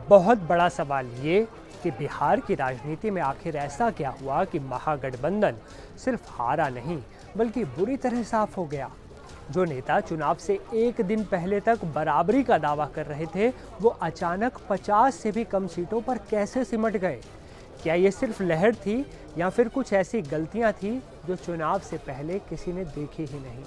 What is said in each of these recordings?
बहुत बड़ा सवाल ये कि बिहार की राजनीति में आखिर ऐसा क्या हुआ कि महागठबंधन सिर्फ हारा नहीं बल्कि बुरी तरह साफ हो गया। जो नेता चुनाव से एक दिन पहले तक बराबरी का दावा कर रहे थे, वो अचानक 50 से भी कम सीटों पर कैसे सिमट गए? क्या ये सिर्फ लहर थी या फिर कुछ ऐसी गलतियां थी जो चुनाव से पहले किसी ने देखी ही नहीं?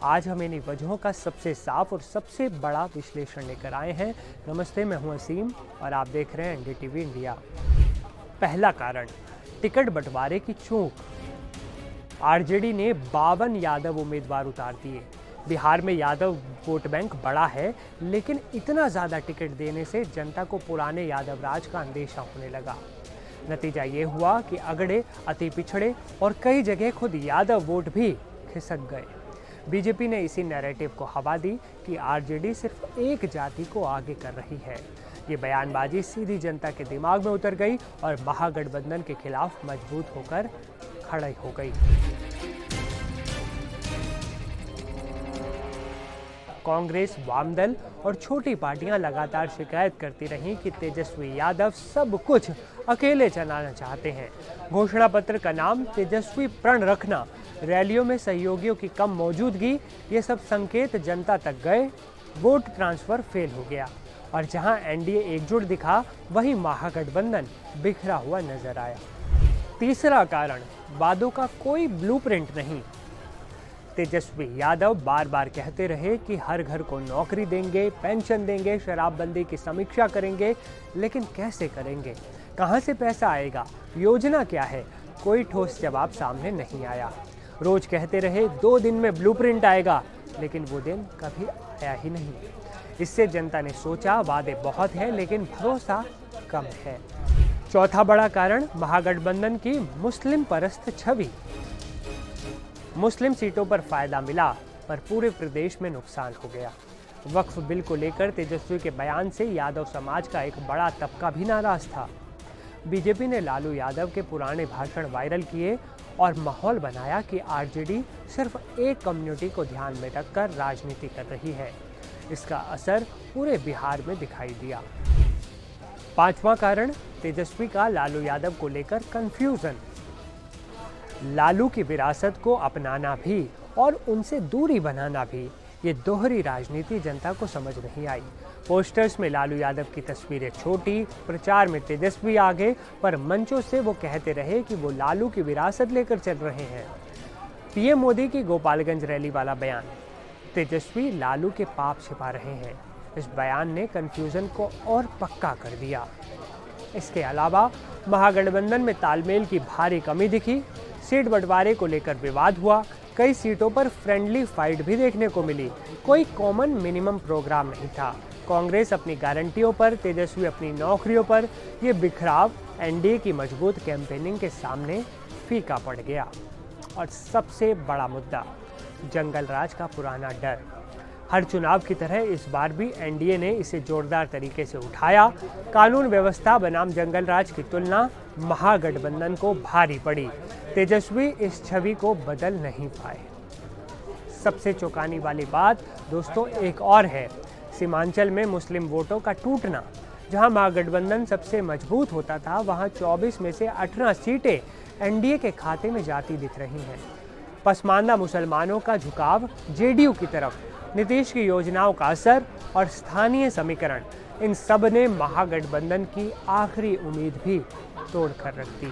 आज हम इन्हीं वजहों का सबसे साफ और सबसे बड़ा विश्लेषण लेकर आए हैं। नमस्ते, मैं हूं असीम और आप देख रहे हैं एनडीटीवी इंडिया। पहला कारण, टिकट बंटवारे की चूक। आरजेडी ने 52 यादव उम्मीदवार उतार दिए। बिहार में यादव वोट बैंक बड़ा है, लेकिन इतना ज़्यादा टिकट देने से जनता को पुराने यादव राज का अंदेशा होने लगा। नतीजा ये हुआ कि अगड़े, अति पिछड़े और कई जगह खुद यादव वोट भी खिसक गए। बीजेपी ने इसी नैरेटिव को हवा दी कि आरजेडी सिर्फ एक जाति को आगे कर रही है। ये बयानबाजी सीधी जनता के दिमाग में उतर गई और महागठबंधन के खिलाफ मजबूत होकर खड़ी हो गई। कांग्रेस, वामदल और छोटी पार्टियां लगातार शिकायत करती रहीं कि तेजस्वी यादव सब कुछ अकेले चलाना चाहते हैं। घोषणा पत्र का नाम तेजस्वी प्रण रखना, रैलियों में सहयोगियों की कम मौजूदगी, ये सब संकेत जनता तक गए। वोट ट्रांसफर फेल हो गया और जहां एनडीए एकजुट दिखा, वहीं महागठबंधन बिखरा हुआ नजर आया। तीसरा कारण, वादों का कोई ब्लूप्रिंट नहीं। तेजस्वी यादव बार बार कहते रहे कि हर घर को नौकरी देंगे, पेंशन देंगे, शराबबंदी की समीक्षा करेंगे, लेकिन कैसे करेंगे? कहां से पैसा आएगा? योजना क्या है? कोई ठोस जवाब सामने नहीं आया। रोज कहते रहे 2 दिन में ब्लूप्रिंट आएगा, लेकिन वो दिन कभी आया ही नहीं। इससे जनता ने सोचा वादे बहुत हैं, लेकिन भरोसा कम है। चौथा बड़ा कारण, महागठबंधन की मुस्लिम परस्त छवि। मुस्लिम सीटों पर फायदा मिला, पर पूरे प्रदेश में नुकसान हो गया। वक्फ बिल को लेकर तेजस्वी के बयान से यादव समाज का एक बड़ा तबका भी नाराज था। बीजेपी ने लालू यादव के पुराने भाषण वायरल किए और माहौल बनाया कि आरजेडी सिर्फ एक कम्युनिटी को ध्यान में रखकर राजनीति कर रही है। इसका असर पूरे बिहार में दिखाई दिया। पांचवा कारण, तेजस्वी का लालू यादव को लेकर कंफ्यूजन। लालू की विरासत को अपनाना भी और उनसे दूरी बनाना भी, ये दोहरी राजनीति जनता को समझ नहीं आई। पोस्टर्स में लालू यादव की तस्वीरें छोटी, प्रचार में तेजस्वी आगे, पर मंचों से वो कहते रहे कि वो लालू की विरासत लेकर चल रहे हैं। पीएम मोदी की गोपालगंज रैली वाला बयान, तेजस्वी लालू के पाप छिपा रहे हैं। इस बयान ने कंफ्यूजन को और पक्का कर दिया। इसके अलावा महागठबंधन में तालमेल की भारी कमी दिखी। सीट बंटवारे को लेकर विवाद हुआ। कई सीटों पर फ्रेंडली फाइट भी देखने को मिली। कोई कॉमन मिनिमम प्रोग्राम नहीं था। कांग्रेस अपनी गारंटियों पर, तेजस्वी अपनी नौकरियों पर। ये बिखराव एनडीए की मजबूत कैंपेनिंग के सामने फीका पड़ गया। और सबसे बड़ा मुद्दा, जंगल राज का पुराना डर। हर चुनाव की तरह इस बार भी एनडीए ने इसे जोरदार तरीके से उठाया। कानून व्यवस्था बनाम जंगल राज की तुलना महागठबंधन को भारी पड़ी। तेजस्वी इस छवि को बदल नहीं पाए। सबसे चौंकाने वाली बात दोस्तों एक और है, सीमांचल में मुस्लिम वोटों का टूटना। जहां महागठबंधन सबसे मजबूत होता था, वहां 24 में से 18 सीटें एनडीए के खाते में जाती दिख रही हैं। पसमानदा मुसलमानों का झुकाव जेडीयू की तरफ, नीतीश की योजनाओं का असर और स्थानीय समीकरण, इन सब ने महागठबंधन की आखिरी उम्मीद भी तोड़ कर रख दी।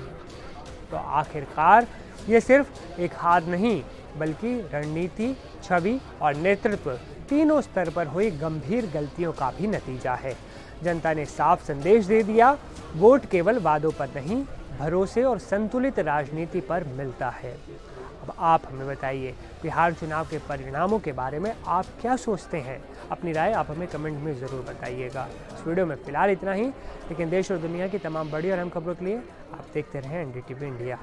तो आखिरकार ये सिर्फ एक हार नहीं, बल्कि रणनीति, छवि और नेतृत्व, तीनों स्तर पर हुई गंभीर गलतियों का भी नतीजा है। जनता ने साफ संदेश दे दिया, वोट केवल वादों पर नहीं, भरोसे और संतुलित राजनीति पर मिलता है। अब आप हमें बताइए, बिहार चुनाव के परिणामों के बारे में आप क्या सोचते हैं? अपनी राय आप हमें कमेंट में ज़रूर बताइएगा। इस वीडियो में फिलहाल इतना ही, लेकिन देश और दुनिया की तमाम बड़ी और अहम खबरों के लिए आप देखते रहें एनडीटीवी इंडिया।